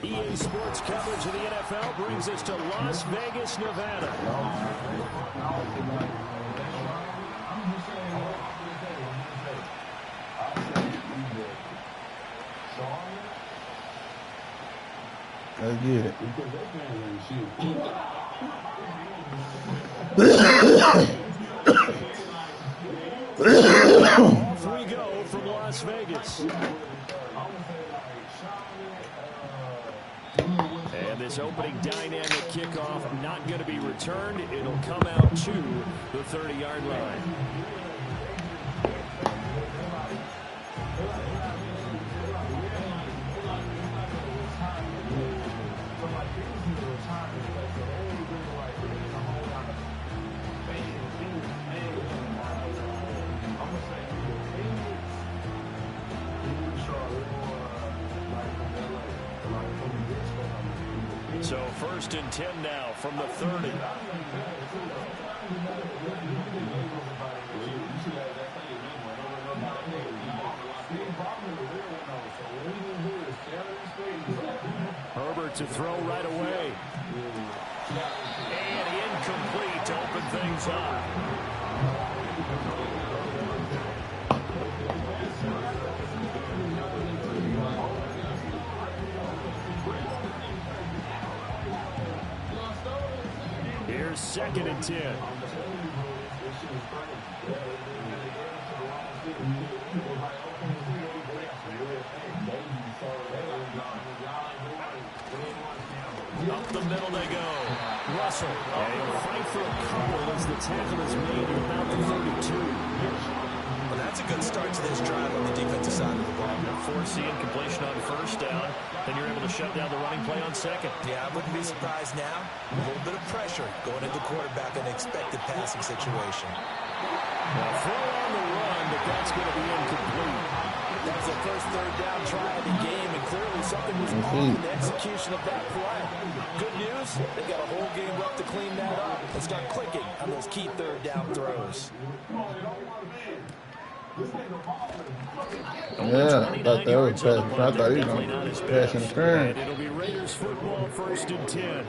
EA Sports coverage of the NFL brings us to Las Vegas, Nevada. Let's get it. Off we go from Las Vegas. And this opening dynamic kickoff not going to be returned. It'll come out to the 30-yard line. So 1st and 10 now from the 30. Herbert to throw right away. And incomplete to open things up. Here's 2nd and 10. Up the middle they go. Russell. A fight for a couple as the tackle is made about the 32. Well, that's a good start to this drive on the defensive side of the ball. Forcing completion on 1st down. Then you're able to shut down the running play on 2nd. Yeah, I wouldn't be surprised now. A little bit of pressure going into quarterback in an expected passing situation. Now throw on the run, but that's going to be incomplete. That was the first 3rd down try of the game, and clearly something was wrong in the execution of that play. Good news, they've got a whole game left to clean that up and start clicking on those key 3rd down throws. Yeah, I thought that was pass. I thought he was going to pass interference. And it'll be Raiders football 1st and 10.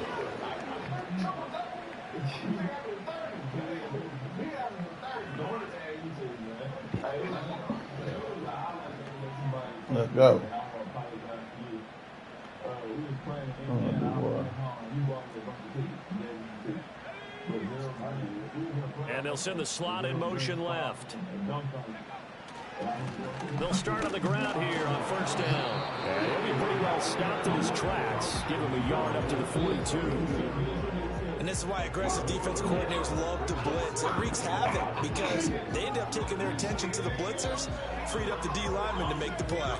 Let's go. And they'll send the slot in motion left. They'll start on the ground here on 1st down. And he'll be pretty well stopped in his tracks. Give him a yard up to the 42. And this is why aggressive defense coordinators love to blitz. It wreaks havoc because they end up taking their attention to the blitzers, freed up the D lineman to make the play.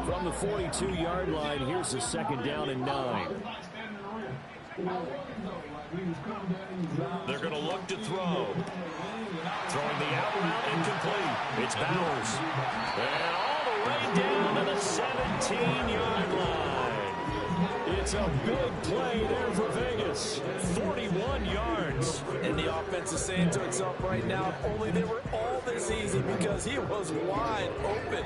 From the 42-yard line, here's the 2nd down and 9. They're going to look to throw. Throwing the out route incomplete. It's Bowers. And all the way down to the 17-yard line. It's a big play there for Vegas. 41 yards. And the offense is saying to itself right now, if only they were all this easy, because he was wide open.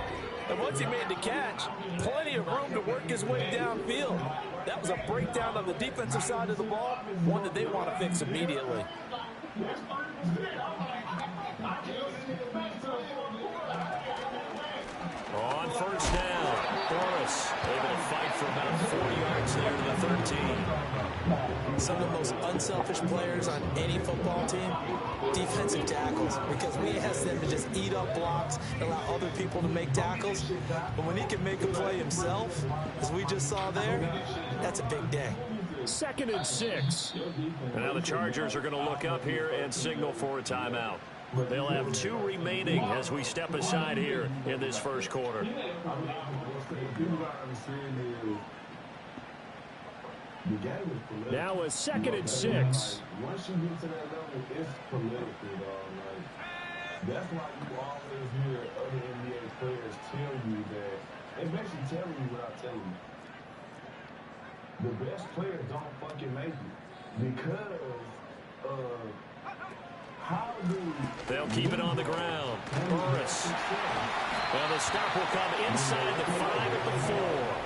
And once he made the catch, plenty of room to work his way downfield. That was a breakdown on the defensive side of the ball, one that they want to fix immediately. On 1st down, Boris able to fight for about 4 yards there to the 13. Some of the most unselfish players on any football team, defensive tackles, because we ask them to just eat up blocks and allow other people to make tackles. But when he can make a play himself, as we just saw there, that's a big day. 2nd and 6. And now the Chargers are going to look up here and signal for a timeout. They'll have 2 remaining as we step aside here in this 1st quarter. Now a 2nd and 6. Once you get to that level, it's political, dog. Like, that's why you always hear other NBA players tell you that. It's basically telling you what I'm telling you. The best players don't fucking make it because of how They'll keep it on the ground. Burris. Well, the stop will come inside the 5 at the 4.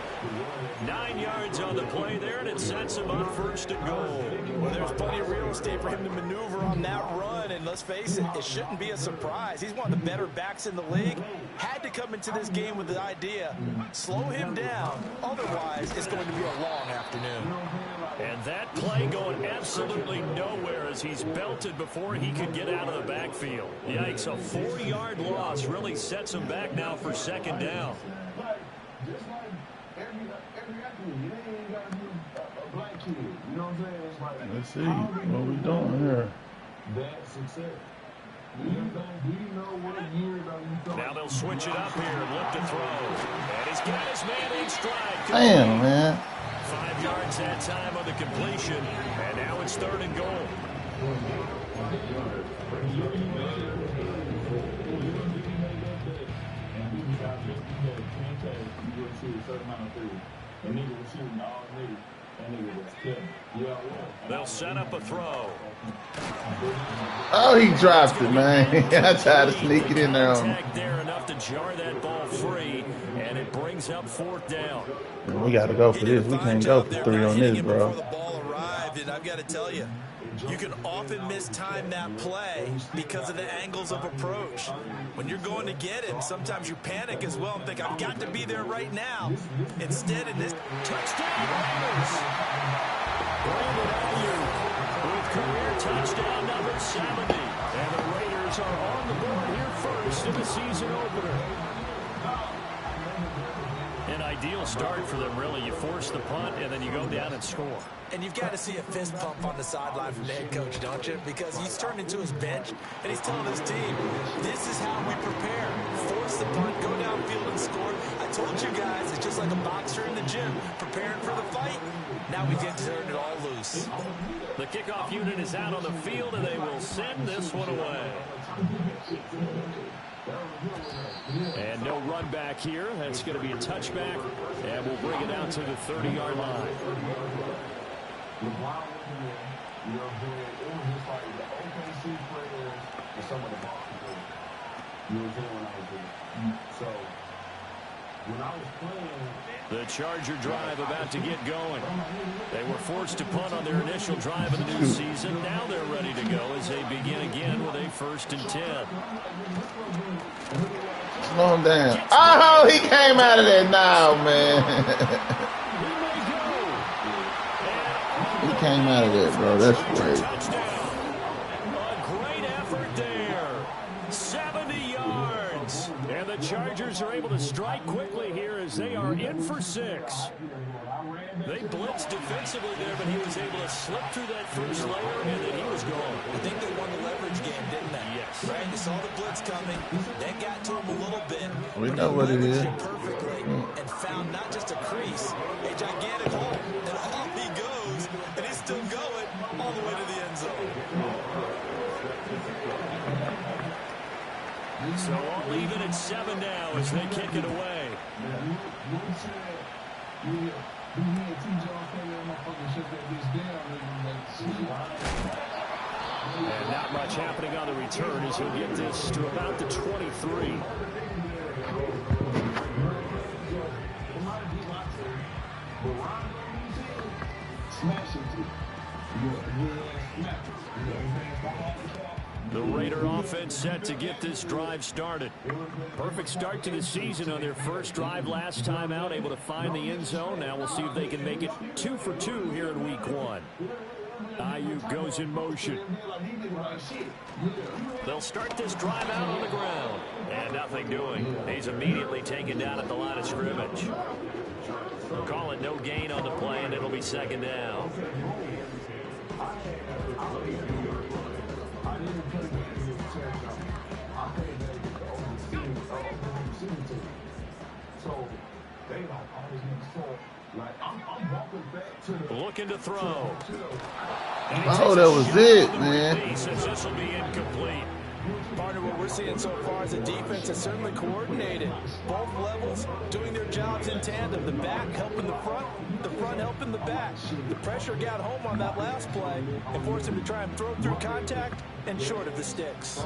9 yards on the play there, and it sets him up 1st and goal. Well, there's plenty of real estate for him to maneuver on that run, and let's face it, it shouldn't be a surprise. He's one of the better backs in the league. Had to come into this game with the idea, slow him down, otherwise it's going to be a long afternoon. And that play going absolutely nowhere as he's belted before he could get out of the backfield. Yikes, a 4-yard loss really sets him back now for 2nd down. Just like every athlete, you ain't got to be a black kid. You know what I'm saying? It's like, Let's see what we doing here. That success. Do you know what year you thought? Now they'll switch it up here and look to throw. And he's got his man in stride. Damn, man. 5 yards that time on the completion. And now it's 3rd and goal. They'll set up a throw. Oh, he dropped it, man. I tried to sneak it in there on him. There enough to jar that ball free, and it brings up 4th down. We got to go for this. We can't go for 3 on this, bro. Before the ball arrived, and I've got to tell you, you can often mistime that play because of the angles of approach. When you're going to get him, sometimes you panic as well and think, I've got to be there right now. Instead, in this Touchdown Raiders! Brandon Ayuk with career touchdown number 70. And the Raiders are on the board here first in the season opener. An ideal start for them, really. You force the punt, and then you go down and score. And you've got to see a fist pump on the sideline from the head coach, don't you? Because he's turned into his bench, and he's telling his team, this is how we prepare. Force the punt, go downfield and score. I told you guys, it's just like a boxer in the gym, preparing for the fight. Now we get to turn it all loose. The kickoff unit is out on the field, and they will send this one away. And no run back here. That's going to be a touchback, and we'll bring it out to the 30-yard line. You know what I'm saying? It was just like the OKC players and some of the Boston players. You know what I'm saying? When I was there. So, when I was playing... The Charger drive about to get going. They were forced to punt on their initial drive of the new season. Now they're ready to go as they begin again with a 1st and 10. Slow him down. Oh, he came out of there now, man. He came out of there, bro. That's great. A great effort there. 70 yards. And the Chargers are able to strike quickly here as they are in for 6. They blitzed defensively there, but he was able to slip through that first layer, and then he was gone. I think they won the leverage game, didn't they? Yes. Right? They saw the blitz coming. They got to him a little bit. We know what it is. Perfectly and found not just a crease, a gigantic hole. And off he goes, and he's still going all the way to the end zone. So all even at 7 now as they kick it away. And not much happening on the return as he'll get this to about the 23. The Raider offense set to get this drive started. Perfect start to the season on their first drive last time out, able to find the end zone. Now we'll see if they can make it 2 for 2 here in week 1. Ayuk goes in motion. They'll start this drive out on the ground. And nothing doing. He's immediately taken down at the line of scrimmage. They'll call it no gain on the play, and it'll be 2nd down. Looking to throw. Oh, that was it, man. This will be incomplete. Partner, what we're seeing so far is a defense that's certainly coordinated. Both levels doing their jobs in tandem. The back helping the front helping the back. The pressure got home on that last play and forced him to try and throw through contact and short of the sticks.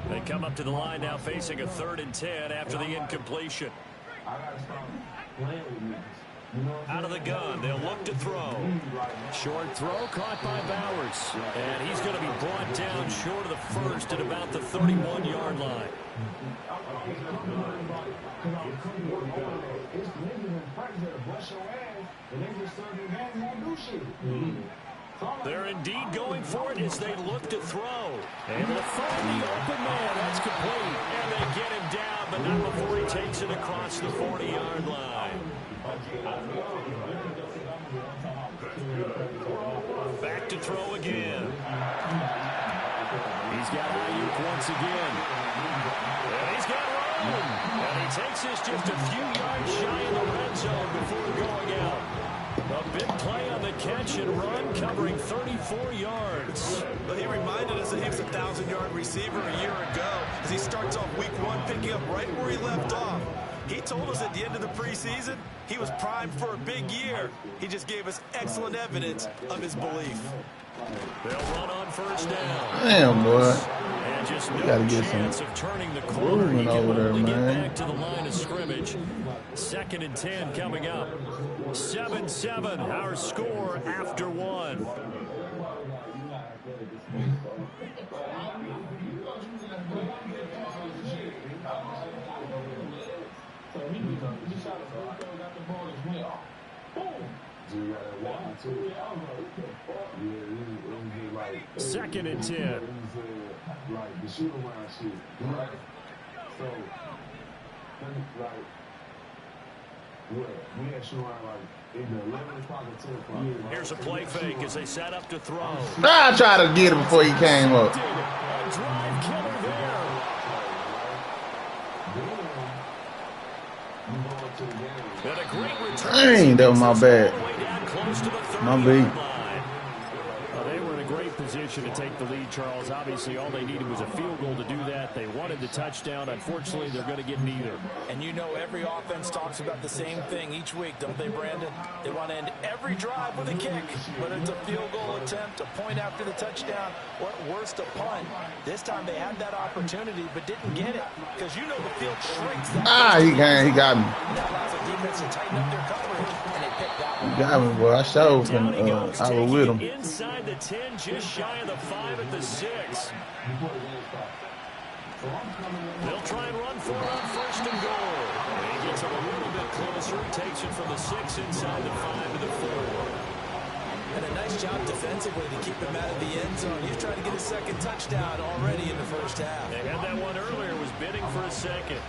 They come up to the line now facing a 3rd and 10 after the incompletion. Out of the gun, they'll look to throw. Short throw caught by Bowers. And he's going to be brought down short of the first at about the 31-yard line. They're indeed going for it as they look to throw. Able to find the open man. That's complete. And they get him down, but not before he takes it across the 40-yard line. Back to throw again. He's got Ayuk once again. And he's got room. And he takes this just a few yards shy of the red zone before going out. A big play on the catch and run, covering 34 yards. But he reminded us that he was a 1,000-yard receiver a year ago as he starts off week 1 picking up right where he left off. He told us at the end of the preseason he was primed for a big year. He just gave us excellent evidence of his belief. They'll run on first down. Damn, boy. And just no Gotta get chance some of turning the corner. He can over there, only get man. back to the line of scrimmage. 2nd and 10 coming up. 7-7, our score after 1. Second and 10. Like the shoot around shit. Right? So, like, what? We had shoot around like either 11 o'clock or 10 o'clock. Here's a play fake as they set up to throw. I tried to get him before he came up. A drive killer there. And a great return. Dang, that was my bad. My bad. They were in a great position to take the lead, Charles. Obviously, all they needed was a field goal to do that. They wanted the touchdown. Unfortunately, they're going to get neither. And you know every offense talks about the same thing each week, don't they, Brandon? They want to end every drive with a kick, whether it's a field goal attempt, a point after the touchdown, or at worst, a punt. This time they had that opportunity but didn't get it because you know the field shrinks. That He got me. that allows the defense to tighten up their coverage, and they picked that one. He got me, boy. I showed him. Down he goes, I was taking with it him. inside the 10, just shy of the 5 at the 6. They'll try and run for it on 1st and goal. And he gets a little bit closer. He takes it from the 6 inside the 5 to the 4. And a nice job defensively to keep him out of the end zone. He's trying to get his 2nd touchdown already in the first half. They had that one earlier, was bidding for a 2nd.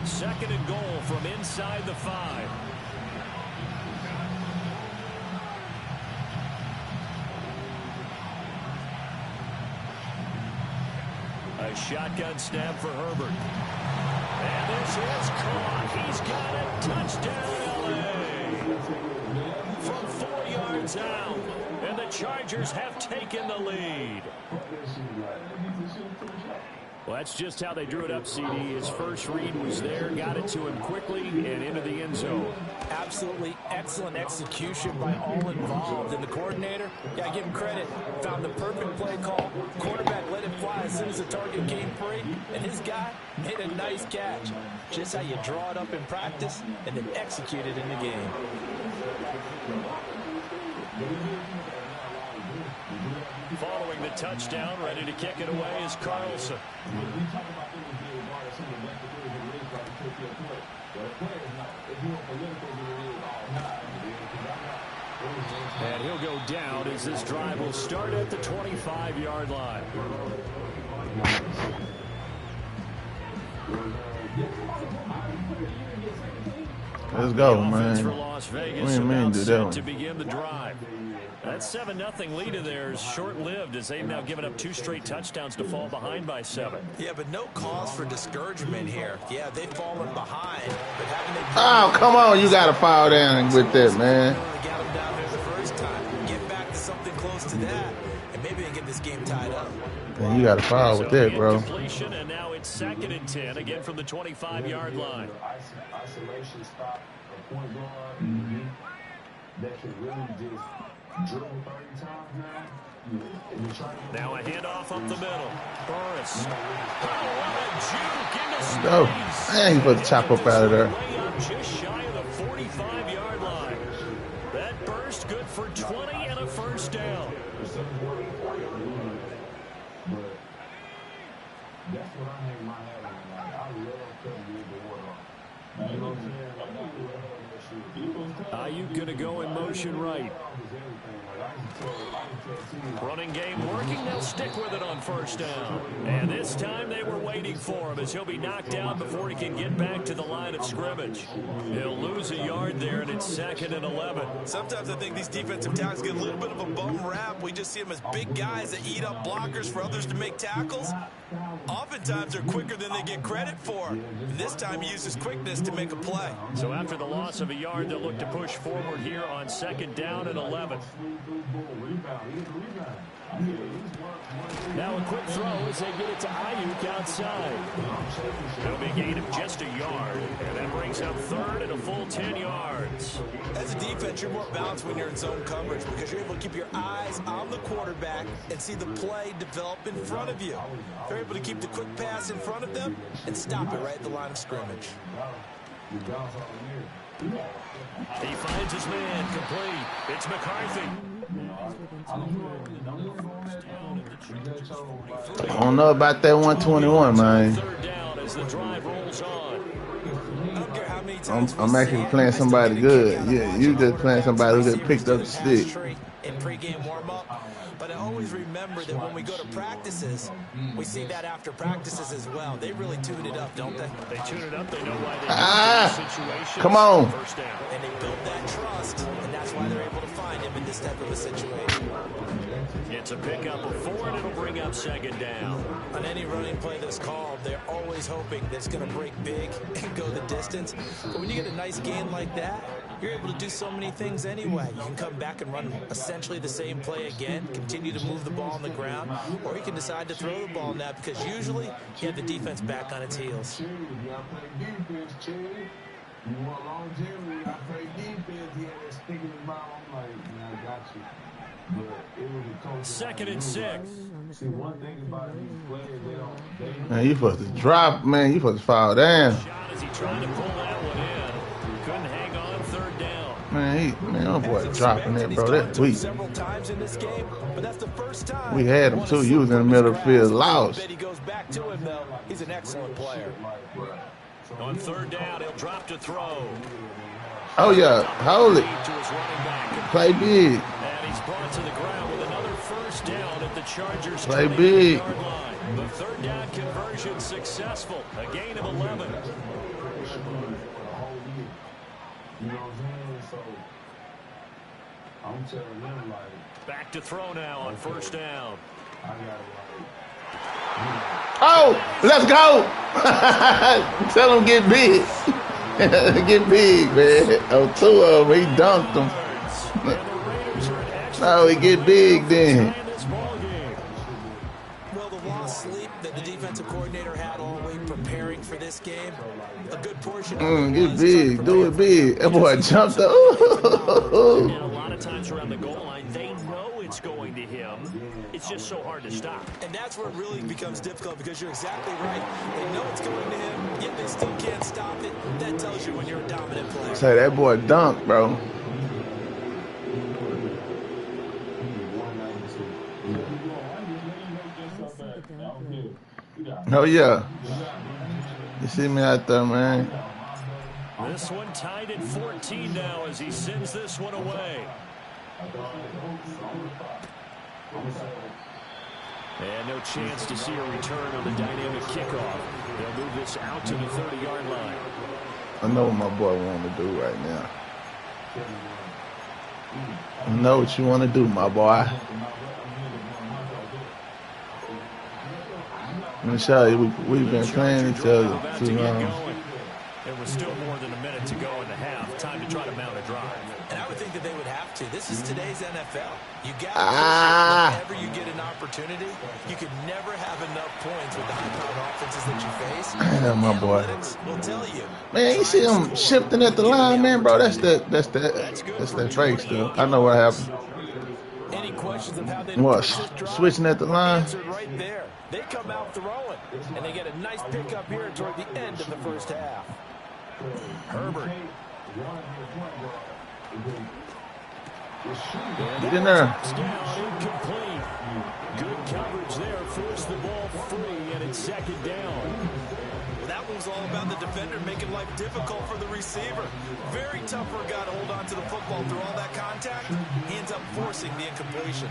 Second and goal from inside the 5. A shotgun snap for Herbert. And this is caught. He's got it. Touchdown, LA. From 4 yards out. And the Chargers have taken the lead. Well, that's just how they drew it up, CD. His first read was there, got it to him quickly, and into the end zone. Absolutely excellent execution by all involved. And the coordinator, got to give him credit, found the perfect play call. Quarterback let it fly as soon as the target came free, and his guy made a nice catch. Just how you draw it up in practice and then execute it in the game. Following the touchdown, ready to kick it away is Carlson. And he'll go down as this drive will start at the 25-yard line. Let's go, The offense man. for Las Vegas We ain't mean about to do set that one. to begin the drive. That 7-0 lead of theirs short-lived as they've now given up 2 straight touchdowns to fall behind by 7. Yeah, but no cause for discouragement here. Yeah, they've fallen behind. But oh, come on. You got to foul down with that, man. Got them down there the first time. Get back to something close to that, and maybe they get this game tied up. Man, you got to foul with that, bro. And now it's 2nd and 10, again from the 25-yard line. Isolation stop, a point guard that can really just dribble 30 times now a handoff up the middle. Burris. Oh, what a juke into space. Oh, man, he put the chop up out of there. Just shy of the 45-yard line. That burst good for 20 and a first down. But that's what I hang my hat on. Like, I love cutting the water off. You know what I'm saying? Like, I love that shit. Ayuk gonna go in motion right. Running game working. They'll stick with it on first down. And this time they were waiting for him as he'll be knocked down before he can get back to the line of scrimmage. He'll lose a yard there, and it's 2nd and 11. Sometimes I think these defensive tackles get a little bit of a bum rap. We just see them as big guys that eat up blockers for others to make tackles. Oftentimes they're quicker than they get credit for. And this time he uses quickness to make a play. So after the loss of a yard, they'll look to push forward here on 2nd down and 11. Now a quick throw as they get it to Ayuk outside. That'll be a gain of just a yard, and that brings up 3rd and a full 10 yards. As a defense, you're more balanced when you're in zone coverage because you're able to keep your eyes on the quarterback and see the play develop in front of you. They're able to keep the quick pass in front of them and stop it right at the line of scrimmage. He finds his man complete. It's McCarthy. I don't know about that 121, man. 3rd down as the drive rolls on. I'm actually playing somebody good. Yeah, you just playing somebody who just picked up the stick. In pregame warm-up, but I always remember that when we go to practices, we see that after practices as well. They really tune it up, don't they? They tune it up. They know why they situation. Come on. First down. And they build that trust, and that's why they're able to find him in this type of a situation. It's a pickup of 4, and it'll bring up 2nd down. On any running play that's called, they're always hoping that it's going to break big and go the distance. But when you get a nice gain like that, you're able to do so many things anyway. You can come back and run essentially the same play again, continue to move the ball on the ground, or you can decide to throw the ball now because usually you have the defense back on its heels. You want longevity, I play defense, he had that stick in his mouth. I'm like, man, I got you. But it was a coach. 2nd and 6. See, one thing about these players, they don't. Man, you supposed to drop, man. You supposed to fall down. Shot as he tried to pull that one in. Couldn't hang on 3rd down. Man, oh boy, dropping that, bro. That's weak. Several times in this game, but that's the first time. We had him too. You was in the middle of the field, lost. He goes back to him though. He's an excellent player. On 3rd down, he'll drop to throw. Oh yeah, hold it. To his running back. Play big. And he's brought to the ground with another first down at the Chargers' Play big. 28-yard line. The 3rd down conversion successful. A gain of 11. You know what I'm saying? So I'm telling them, like, Back to throw now on 1st down. I got Oh, let's go. Tell him get big. Get big, man. Oh, 2 of them, he dunked them. No, he get big then. Well, the lost sleep that the defensive coordinator had all week preparing for this game, a good portion of Get big. Do it big. That boy jumped up. And a lot of times around the goal line, they know it's going to him. It's just so hard to stop. And that's where it really becomes difficult because you're exactly right. They know it's going to him, yet they still can't stop it. That tells you when you're a dominant player. Say that boy dunked, bro. Oh yeah. You see me out there, man. This one tied at 14 now as he sends this one away. And no chance to see a return on the dynamic kickoff. They'll move this out to the 30-yard line. I know what my boy want to do right now. You know what you want to do, my boy. Let me show you, we've been playing each other too long. It was still more than a minute to go in the half. Time to try to mount a drive. And I would think that they would have to. This is today's NFL. You got to whenever you get an opportunity. You can never have enough points with the high-powered offenses that you face. Damn, my boy. Will tell you. Man, you see him shifting at the line, man, bro. That's that fake stuff. I know what happened. Any questions of how they What? Switching at the line? answered right there. They come out throwing, and they get a nice pickup here toward the end of the first half. Herbert. Get in there. Touchdown, incomplete. Good coverage there. Forced the ball free, and it's second down. Well, that was all about the defender making life difficult for the receiver. Very tough for a guy to hold on to the football through all that contact. He ends up forcing the incompletion.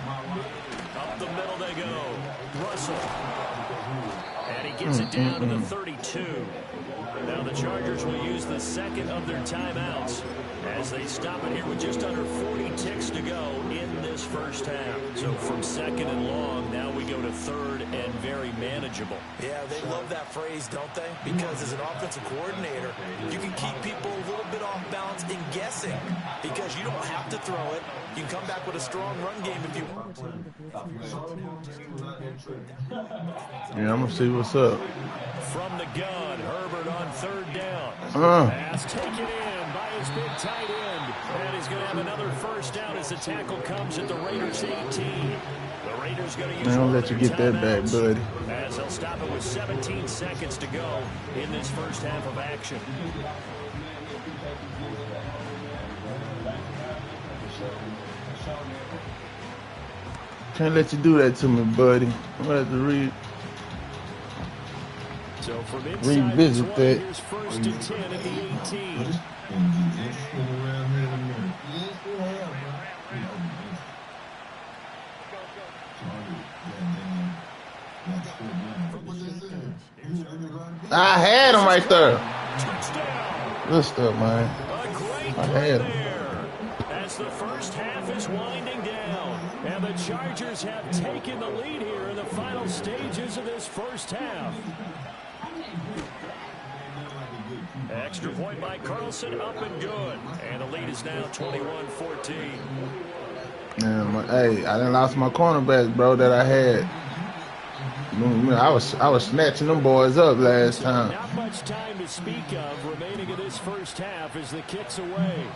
Up the middle they go. Russell. And he gets it down to the 32. Now the Chargers will use the second of their timeouts as they stop it here with just under 40 ticks to go in this first half. So from second and long, now we go to third and very manageable. Yeah, they love that phrase, don't they? Because as an offensive coordinator, you can keep people a little bit off balance in guessing because you don't have to throw it. You can come back with a strong run game if you want. Yeah, I'm going to see what's up. From the gun, Herbert on third down. Pass taken in by his big tight end. And he's going to have another first down as the tackle comes at the Raiders 18. The Raiders going to use I'll let you get that back, buddy. As they'll stop it with 17 seconds to go in this first half of action. Can't let you do that to me, buddy. I'm going to have to So from revisit that. Here's first and 10 at the 18. I had him right there. Touchdown. Good stuff, man. A great I play had him. there. As the first half is winding down, and the Chargers have taken the lead here in the final stages of this first half. Extra point by Carlson, up and good. And the lead is now 21-14. Man, hey, I done lost my cornerback, bro, that I had. I was snatching them boys up last time. Not much time to speak of remaining in this first half as the kick's away.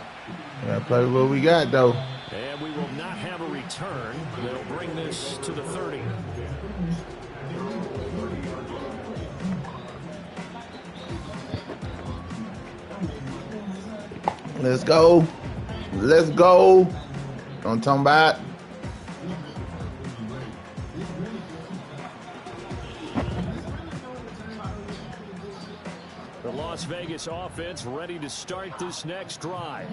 Yeah, play what we got, though. And we will not have a return. They'll bring this to the 30. Let's go. Let's go. Don't talk about. The Las Vegas offense ready to start this next drive.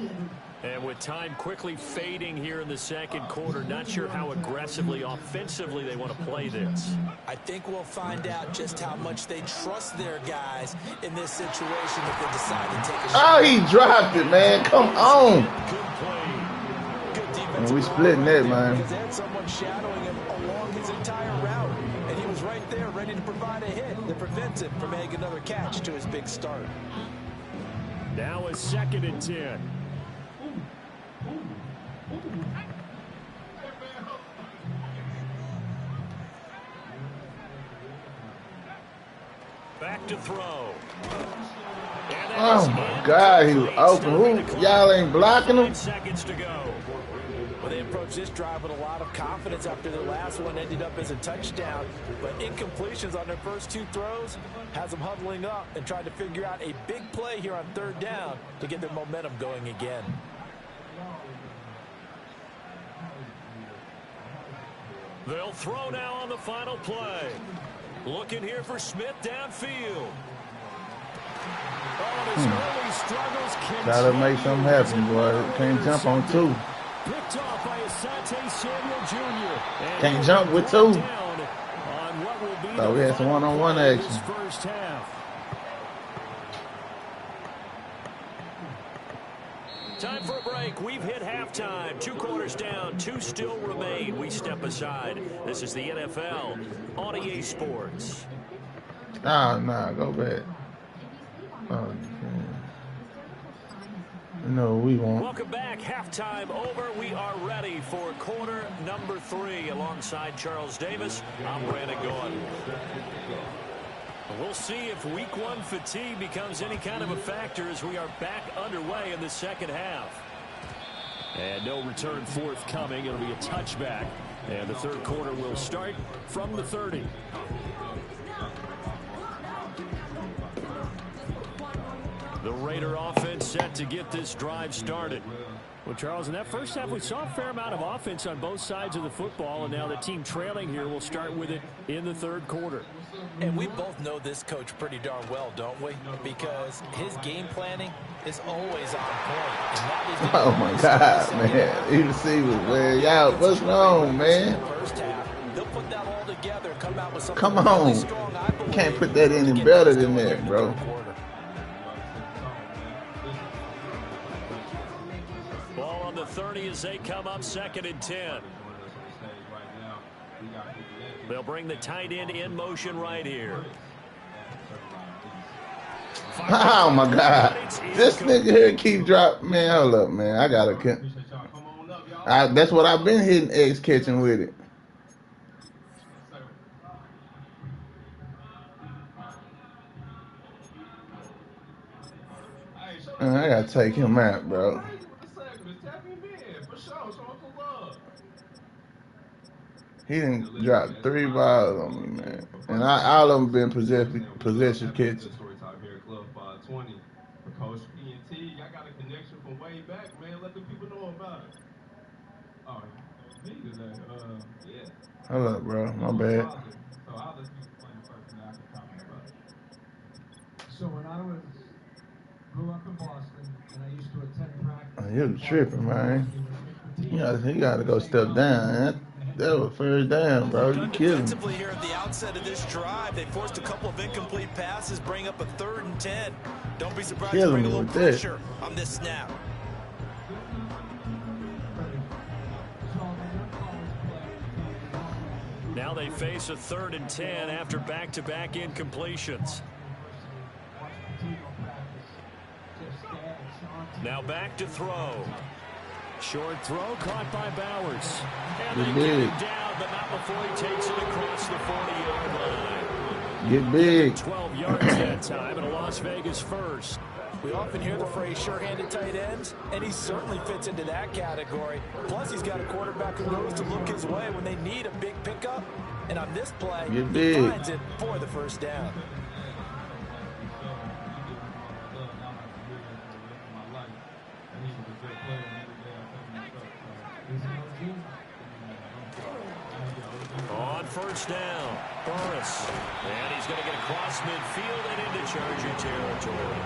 And with time quickly fading here in the second quarter, not sure how aggressively, offensively they want to play this. I think we'll find out just how much they trust their guys in this situation if they decide to take a shot. Oh, he dropped it, man. Come on. Good play. Good defense. Man, we splitting that, man. Because they had someone shadowing him along his entire route. And he was right there ready to provide a hit that prevents him from making another catch to his big start. Now a second and 10. Back to throw. Oh, my God. He was open. Who? Y'all ain't blocking him? 5 seconds to go. Well, they approached this drive with a lot of confidence after their last one ended up as a touchdown. But incompletions on their first two throws has them huddling up and trying to figure out a big play here on third down to get their momentum going again. They'll throw now on the final play. Looking here for Smith downfield. Oh, his early struggles continue. Gotta make something happen, boy. Can't jump on two. Picked off by Asante Samuel Jr. And Can't jump with two. down on what will be Thought we had some one-on-one action. this first half. Time for a break. We've hit halftime. 2 quarters down. 2 still remain. We step aside. This is the NFL on EA Sports. Nah, go back. Oh, man. No, we won't. Welcome back. Halftime over. We are ready for quarter number 3. Alongside Charles Davis, I'm Brandon Gaudin. We'll see if week 1 fatigue becomes any kind of a factor as we are back underway in the second half. And no return forthcoming. It'll be a touchback. And the third quarter will start from the 30. The Raider offense set to get this drive started. Well, Charles, in that first half, we saw a fair amount of offense on both sides of the football, and now the team trailing here will start with it in the third quarter. And we both know this coach pretty darn well, don't we? Because his game planning is always on point. And that is oh, my God, man. You see was way out. What's wrong, man? First half, they'll put that all together, come out with something Come on. really strong, I believe. Can't put that any better than that, bro. Ball on the 30 as they come up 2nd and 10. They'll bring the tight end in motion right here. Oh, my God. This nigga here keep dropping. Man, hold up, man. I got to. That's what I've been hitting X catching with it. I got to take him out, bro. He didn't drop 3 balls on me, man. And all of them been possession catches. Coach ENT, I got a connection from way back, man. Let the people know about it. Oh, yeah. Hold up, bro. My bad. So I'll let you explain first, and I can comment about it. So when I grew up in Boston, and I used to attend practice. Oh, you tripping, man. He got to go step down, man. That was first down, bro. You killing me. Defensively here at the outset of this drive, they forced a couple of incomplete passes, bring up a 3rd and 10. Don't be surprised to bring a little pressure on this snap. Now they face a 3rd and 10 after back-to-back incompletions. Now back to throw. Short throw caught by Bowers. And they get him down, but not before he takes it across the 40-yard line. Get big. 12 yards that time and a Las Vegas first. We often hear the phrase sure-handed tight ends, and he certainly fits into that category. Plus, he's got a quarterback who knows to look his way when they need a big pickup. And on this play, he finds it for the first down. On first down, Burris. And he's going to get across midfield and into Charger territory.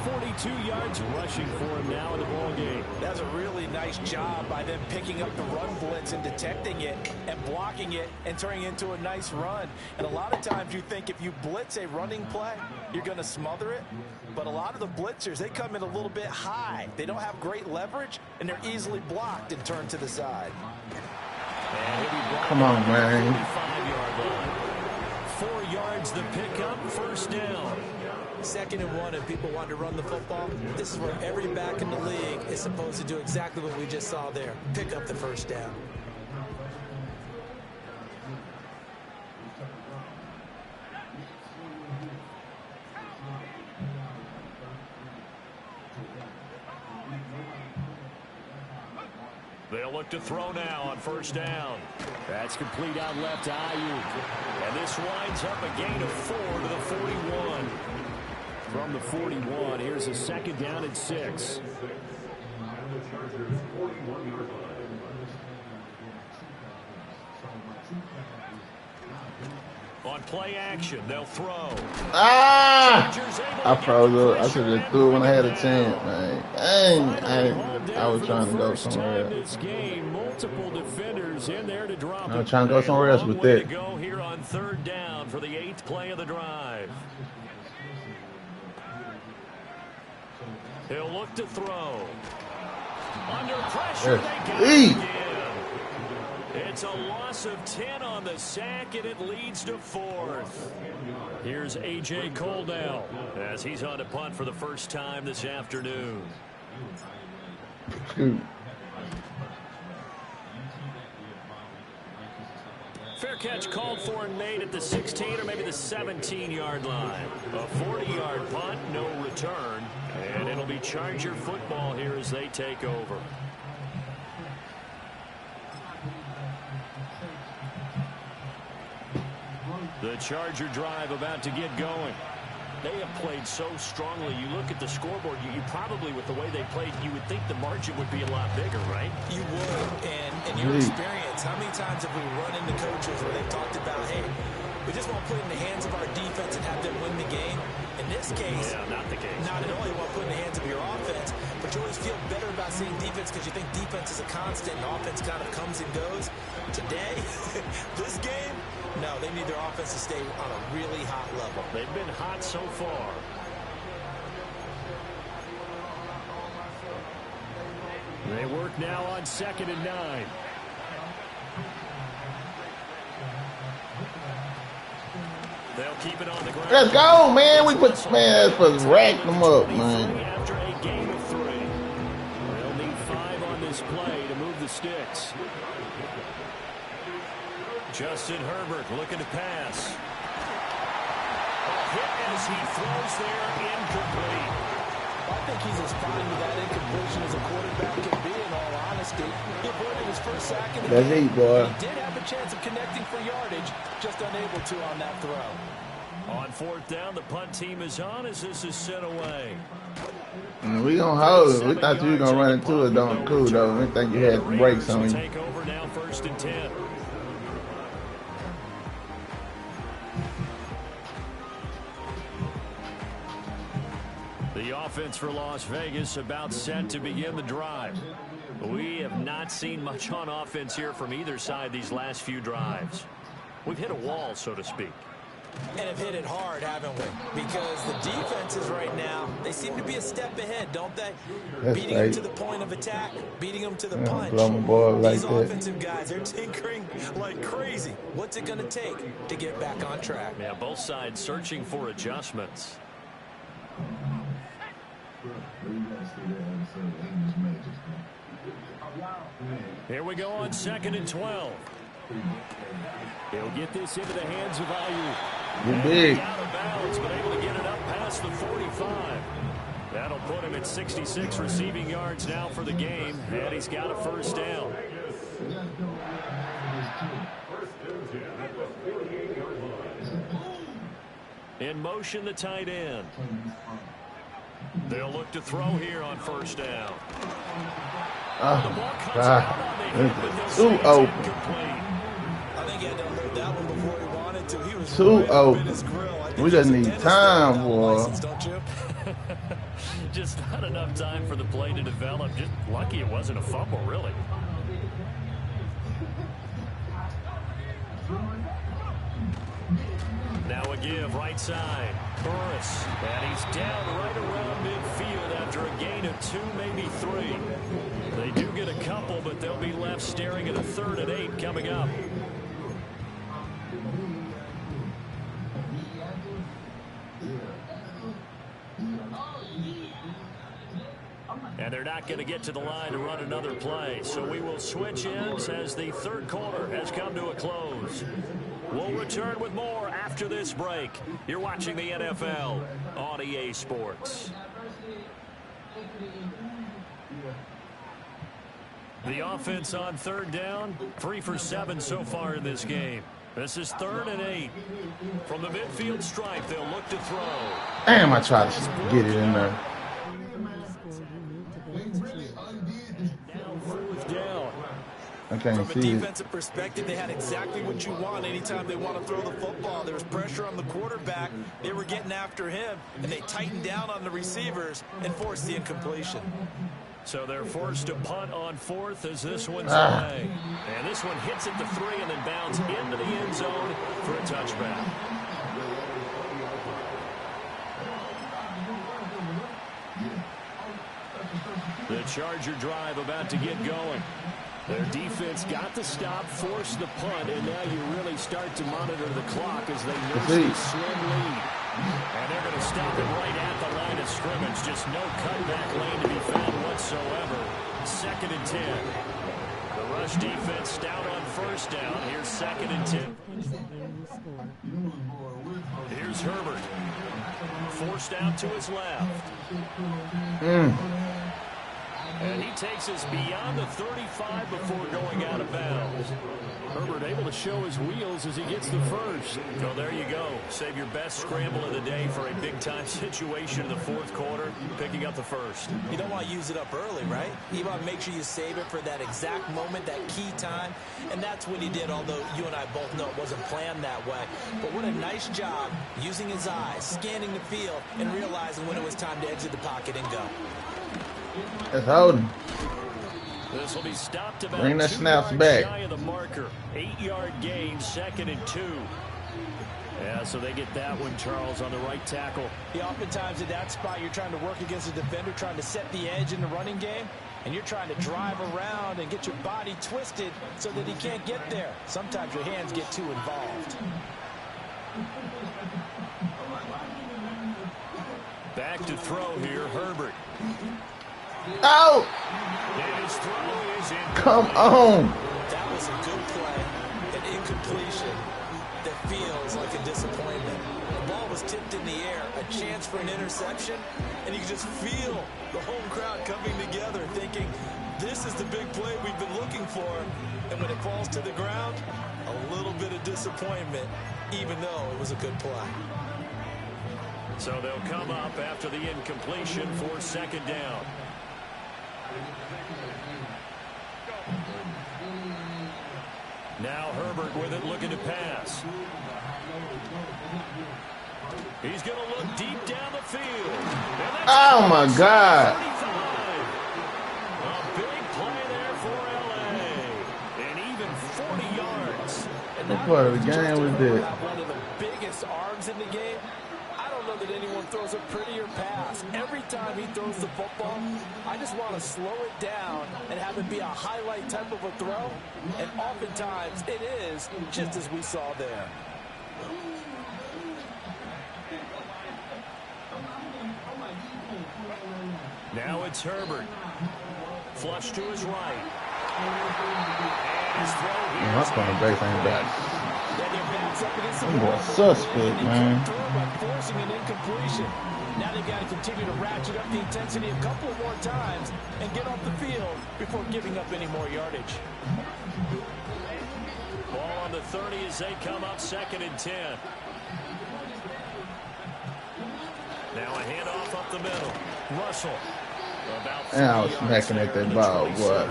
42 yards rushing for him now in the ball game. That's a really nice job by them picking up the run blitz and detecting it and blocking it and turning it into a nice run. And a lot of times you think if you blitz a running play, you're going to smother it. But a lot of the blitzers, they come in a little bit high. They don't have great leverage, and they're easily blocked and turned to the side. Come on, man. 4 yards the pickup, first down. 2nd and 1, and people want to run the football. This is where every back in the league is supposed to do exactly what we just saw there. Pick up the first down. They'll look to throw now on first down. That's complete out left to Ayuk. And this winds up a gain of 4 to the 41. From the 41, here's a 2nd down and 6. On play action, they'll throw. I froze up. I should have threw it when I had a chance, man. I was trying to go somewhere else. I was trying to go somewhere else with that. Go here on 3rd down for the 8th play of the drive. He'll look to throw. Under pressure, they got it again. It's a loss of 10 on the sack, and it leads to 4th. Here's A.J. Coldell as he's on to punt for the first time this afternoon. Fair catch called for and made at the 16 or maybe the 17-yard line. A 40-yard punt, no return, and it'll be Charger football here as they take over. The Charger drive about to get going. They have played so strongly. You look at the scoreboard, you probably, with the way they played, you would think the margin would be a lot bigger, right? You would. And in your experience, how many times have we run into coaches where they've talked about, hey, we just want to put it in the hands of our defense and have them win the game? In this case, not the case. Not at all. You want to put it in the hands of your offense, but you always feel better about seeing defense because you think defense is a constant and offense kind of comes and goes. Today, this game, no, they need their offense to stay on a really hot level. They've been hot so far. They work now on 2nd and 9. They'll keep it on the ground. Let's go, man. We put man for rack them up, man. After a game of 3. They'll need 5 on this play to move the sticks. Justin Herbert looking to pass. A hit as he throws there, incomplete. I think he's as fine with that incompletion as a quarterback can be, in all honesty. He avoided his first sack in the game. Boy. He did have a chance of connecting for yardage, just unable to on that throw. On 4th down, the punt team is on as this is sent away. We gonna hold it. We thought you were gonna run into it. Don't cool though. We think you had brakes on you. Take over now, 1st and 10. The offense for Las Vegas about set to begin the drive. We have not seen much on offense here from either side these last few drives. We've hit a wall, so to speak. And have hit it hard, haven't we? Because the defenses right now, they seem to be a step ahead, don't they? That's beating right. them to the point of attack, beating them to the punch. Blow my boy like These that. offensive guys, they're tinkering like crazy. What's it going to take to get back on track? Yeah, both sides searching for adjustments. Here we go on 2nd and 12. He'll get this into the hands of Aiyuk. You big. Out of bounds, but able to get it up past the 45. That'll put him at 66 receiving yards now for the game, and he's got a 1st down. In motion, the tight end. They'll look to throw here on 1st down. Oh, God. Too open. I think he had to unload that one before he wanted to. He was Too right up in open. his grill. We just need time, boy. Just not enough time for the play to develop. Just lucky it wasn't a fumble, really. Now a give right side. Burris. And he's down right around midfield after a gain of 2, maybe 3. They do get a couple, but they'll be left staring at a 3rd and 8 coming up. And they're not going to get to the line to run another play. So we will switch ends as the 3rd quarter has come to a close. We'll return with more after this break. You're watching the NFL on EA Sports. The offense on 3rd down, 3 for 7 so far in this game. This is 3rd and 8. From the midfield stripe, they'll look to throw. Damn, I tried to get it in there. Now 4th down. I can't From a see it. defensive perspective, they had exactly what you want anytime they want to throw the football. There was pressure on the quarterback. They were getting after him, and they tightened down on the receivers and forced the incompletion. So they're forced to punt on 4th as this one's away. And this one hits at the 3 and then bounds into the end zone for a touchback. The Charger drive about to get going. Their defense got the stop, forced the punt, and now you really start to monitor the clock as they nurse a slim lead. And they're going to stop it right at the line of scrimmage. Just no cutback lane to be found whatsoever. 2nd and 10. The rush defense stout on first down. Here's 2nd and 10. Here's Herbert. Forced out to his left. And he takes us beyond the 35 before going out of bounds. Herbert able to show his wheels as he gets the first. So there you go. Save your best scramble of the day for a big-time situation in the 4th quarter, picking up the first. You don't want to use it up early, right? You want to make sure you save it for that exact moment, that key time. And that's what he did, although you and I both know it wasn't planned that way. But what a nice job using his eyes, scanning the field, and realizing when it was time to exit the pocket and go. That's holding. This will be stopped about Bring the 2 snaps yards back. shy of the marker. 8-yard gain, 2nd and 2. Yeah, so they get that one, Charles, on the right tackle. Yeah, oftentimes at that spot, you're trying to work against a defender, trying to set the edge in the running game, and you're trying to drive around and get your body twisted so that he can't get there. Sometimes your hands get too involved. Back to throw here, Herbert. Oh! His throw is in. Come on! That was a good play, an incompletion that feels like a disappointment. The ball was tipped in the air, a chance for an interception, and you can just feel the home crowd coming together thinking, this is the big play we've been looking for. And when it falls to the ground, a little bit of disappointment, even though it was a good play. So they'll come up after the incompletion for 2nd down. Now Herbert with it, looking to pass. He's going to look deep down the field. Oh, my God. 35. A big play there for L.A. And even 40 yards. What part of the game was that? One of the biggest arms in the game. I don't know that anyone throws a prettier pass. Every time he throws the football, I just want to slow it down and have it be a highlight type of a throw. And oftentimes it is, just as we saw there. Now it's Herbert. Flush to his right. And his throw here. My corner base ain't back. I'm going suspect, man. Forcing an incompletion. Now they've got to continue to ratchet up the intensity a couple more times and get off the field before giving up any more yardage. Ball on the 30 as they come up 2nd and 10. Now a handoff up the middle. Russell. And I was smacking at that ball, boy.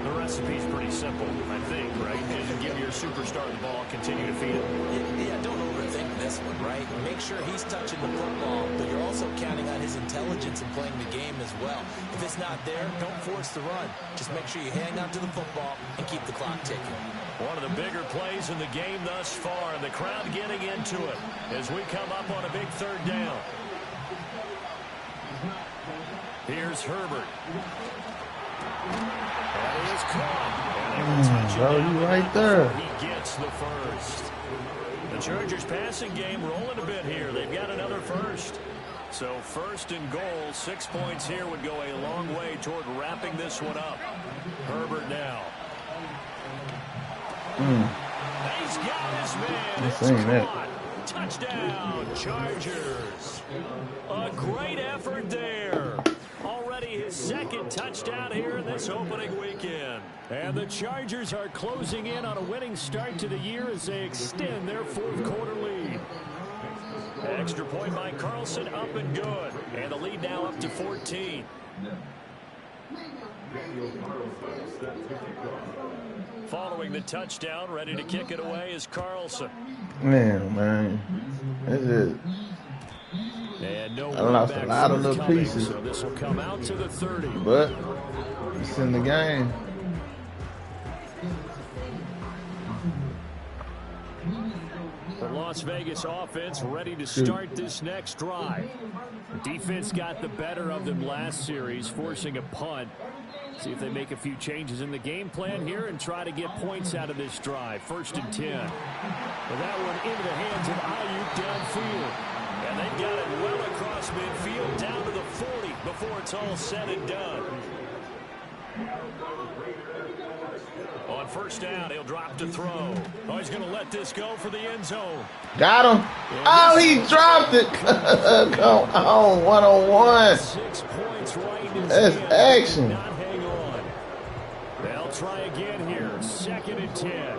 The recipe's pretty simple, I think, right? Is give your superstar the ball, continue to feed it. Yeah, don't overthink this one, right? Make sure he's touching the football, but you're also counting on his intelligence in playing the game as well. If it's not there, don't force the run. Just make sure you hang on to the football and keep the clock ticking. One of the bigger plays in the game thus far, and the crowd getting into it as we come up on a big 3rd down. Here's Herbert. That is caught. Bro, you right there. He gets the first. The Chargers passing game rolling a bit here. They've got another first. So 1st and goal, 6 points here would go a long way toward wrapping this one up. Herbert now. He's got his man. It's caught. Touchdown, Chargers. A great effort there. Already his 2nd touchdown here in this opening weekend. And the Chargers are closing in on a winning start to the year as they extend their 4th quarter lead. Extra point by Carlson, up and good. And the lead now up to 14. Following the touchdown, ready to kick it away is Carlson. Man. That's it. And no I lost a lot of little coming, pieces. so this will come out to the 30. But it's in the game. The loss Las Vegas offense ready to start this next drive. The defense got the better of them last series, forcing a punt. See if they make a few changes in the game plan here and try to get points out of this drive. 1st and 10. Well, that one into the hands of Ayuk downfield. And they've got it well across midfield down to the 40 before it's all said and done. On 1st down, he'll drop to throw. Oh, he's going to let this go for the end zone. Got him. Oh, he dropped it. Come on, 101. 6 points right in his That's hand. action. Not hang on. They'll try again here. 2nd and 10.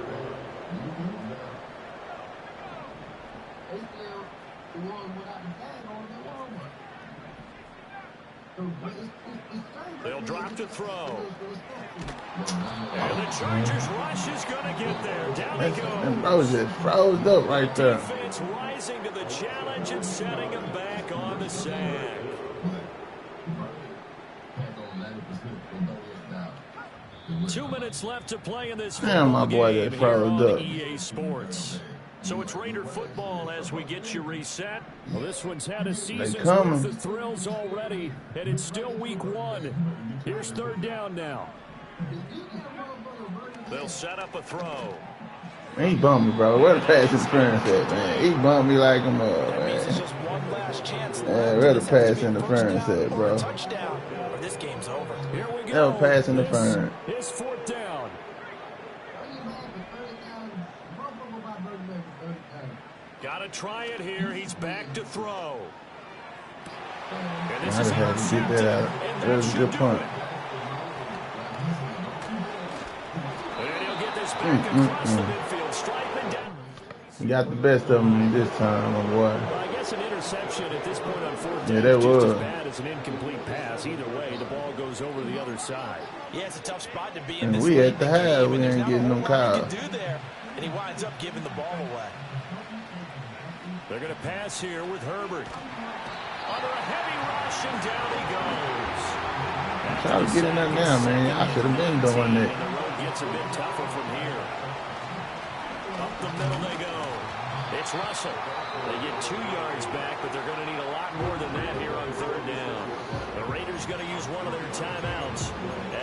They'll drop to throw. And the Chargers rush is going to get there. Down he That goes. bro just froze up right there. Defense rising to the challenge and setting him back on the sack. Two minutes left to play in this Damn, my football boy game got here froze on up. EA Sports. So it's Raider football as we get you reset. Well, this one's had a season's coming. worth of thrills already, and it's still week 1. Here's 3rd down now. They'll set up a throw. Man, he bumped me, bro. Where the pass interference at, man? He bumped me like a mug, That means it's man. just one last chance. Yeah, where the pass interference at, bro? Touchdown, or this game's over. Here we That go. was pass interference. This is 4th down. Got to try it here. He's back to throw. And this I is just had to get that out. intercepted, and That was a should good do punt. it. And he'll get this back across the midfield. Stripe down. He got the best of him this time, my boy. Well, I guess an interception at this point on 4th Yeah, down that is just was. as bad as an incomplete pass. Either way, the ball goes over the other side. Yeah, it's a tough spot to be in And this we late at the in game, half, and we there's ain't not a getting whole them lot he calls. can do there, and he winds up giving the ball away. They're going to pass here with Herbert. Under a heavy rush, and down he goes. Try to get in there now, man. I should have been doing And that. the road gets a bit tougher from here. Up the middle they go. It's Russell. They get 2 yards back, but they're going to need a lot more than that here on 3rd down. The Raiders going to use one of their timeouts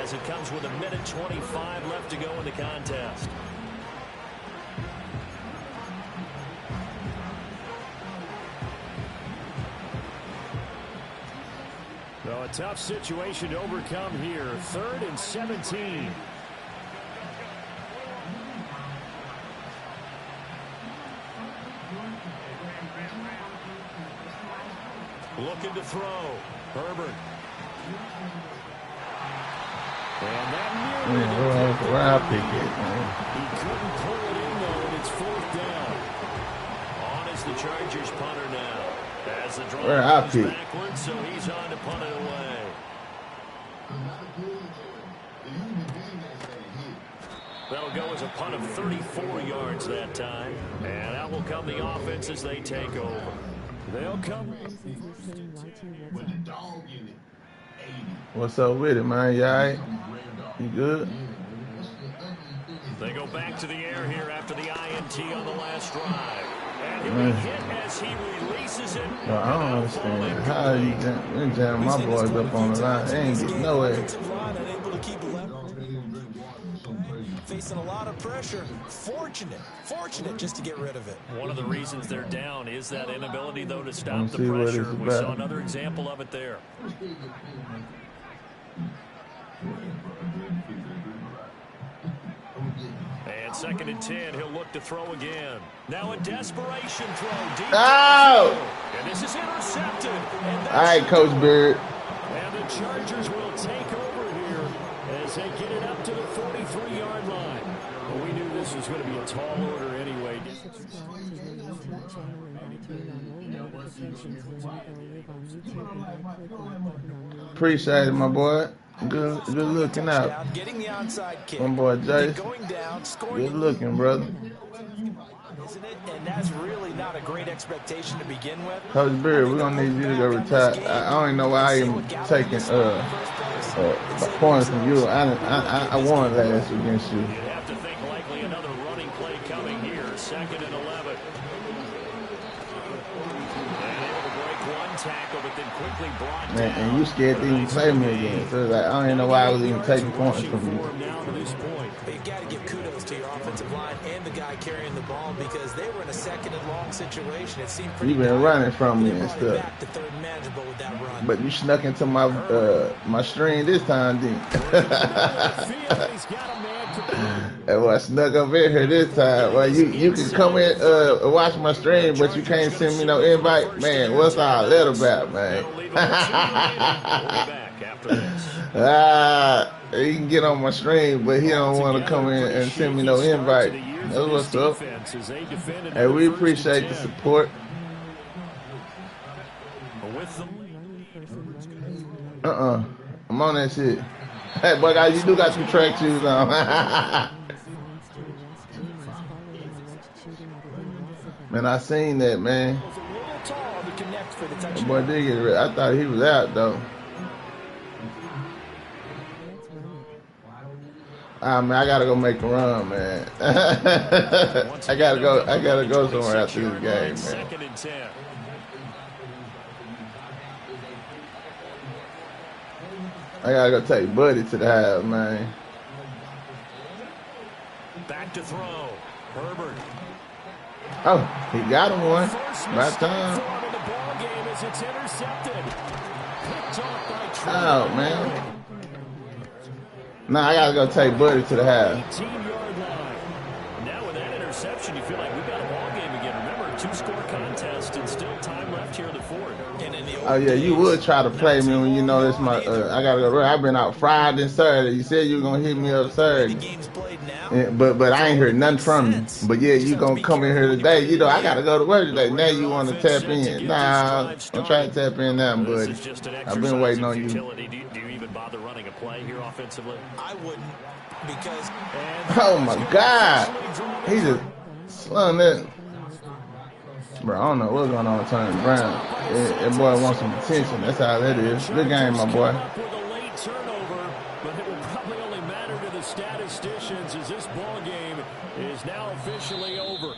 as it comes with 1:25 left to go in the contest. So a tough situation to overcome here. 3rd and 17. Looking to throw. Herbert. And that nearly Where I pick it, man. he couldn't pull it in, though, and it's 4th down. On is the Chargers punter now. As the draw Where I goes pick. backwards, so he's on to punt it away. That'll go as a punt of 34 yards that time. And out will come the offense as they take over. They'll come. What's up with it, man? You all right? You good? They go back to the air here after the INT on the last drive. And he'll be hit as he releases it. Well, I don't understand. How you jam my boys up on the line? They ain't getting nowhere. Offensive line unable to keep level. Facing a lot of pressure. Fortunate just to get rid of it. One of the reasons they're down is that inability, though, to stop Let's the see what pressure. it's We saw about. another example of it there. And 2nd and 10, he'll look to throw again. Now a desperation throw. Deep Oh! and this is intercepted. And All right, Coach Beard. And the Chargers will take over here as they get it up to the 43-yard line. Well, we knew this was going to be a tall order anyway. Appreciate it, my boy. Good looking out. Getting the onside kick. My boy Jace. Going down, scoring. Good looking, brother. Isn't it? And that's really not a great expectation to begin with. Coach Beard, we're gonna need you to go retire. I don't even know why I am taking points from you. I won last against you. You'd have to think likely another running play coming here. 2nd and 11. tackle, but then quickly brought Man, down. and you scared to even play me again. So it's like, I don't even know why I was even taking points from you. Now to this point. But you got to give kudos to your offensive line and the guy carrying the ball because they were in a second and long situation. It seemed pretty. You've been running from me and stuff. Back to third and manageable with that run. But you snuck into my my string this time, didn't And I snuck up in here this time. Well, you can come in watch my stream, but you can't send me no invite. Man, what's all that about, man? He can get on my stream, but he don't want to come in and send me no invite. That's what's up. Hey, we appreciate the support. I'm on that shit. Hey, boy, guys, you do got some track shoes on. Man, I seen that, man. That boy did get rid. I thought he was out though. Man, I gotta go make a run, man. I gotta go somewhere after this game, man. I gotta go take Buddy to the house, man. Back to throw. Herbert. Oh, he got him one. By time. Oh, man. Nah, I gotta go take Buddy to the house. 18-yard line. Now with that interception, you feel like we've got a ball game again. Remember, 2-score contest and still time left here in the fourth. Oh yeah, you would try to play me when you know this my. I gotta go. I've been out Friday and Saturday. You said you were gonna hit me up Saturday, but I ain't heard nothing from you. But yeah, you gonna come in here today? You know I gotta go to work today. Now you want to tap in? Nah, I'm trying to tap in now, buddy. I've been waiting on you. Do you even bother running a play here offensively? I wouldn't because. Oh my God, he just slung that. Bro, I don't know what's going on with Tony Brown. That boy wants some attention. That's how that is. Good game, my boy. With a late turnover, but it will probably only matter to the statisticians as this ball game is now officially over.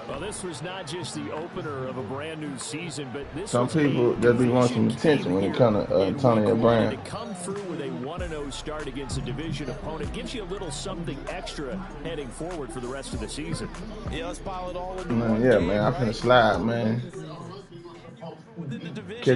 Well, this was not just the opener of a brand new season, but this some people that be wanting some attention when it comes to Tony Brown. To come through with a 1-0 start against a division opponent gives you a little something extra heading forward for the rest of the season. Yeah, let's pile it all in. Man, yeah, man, I'm finna slide, man. Catch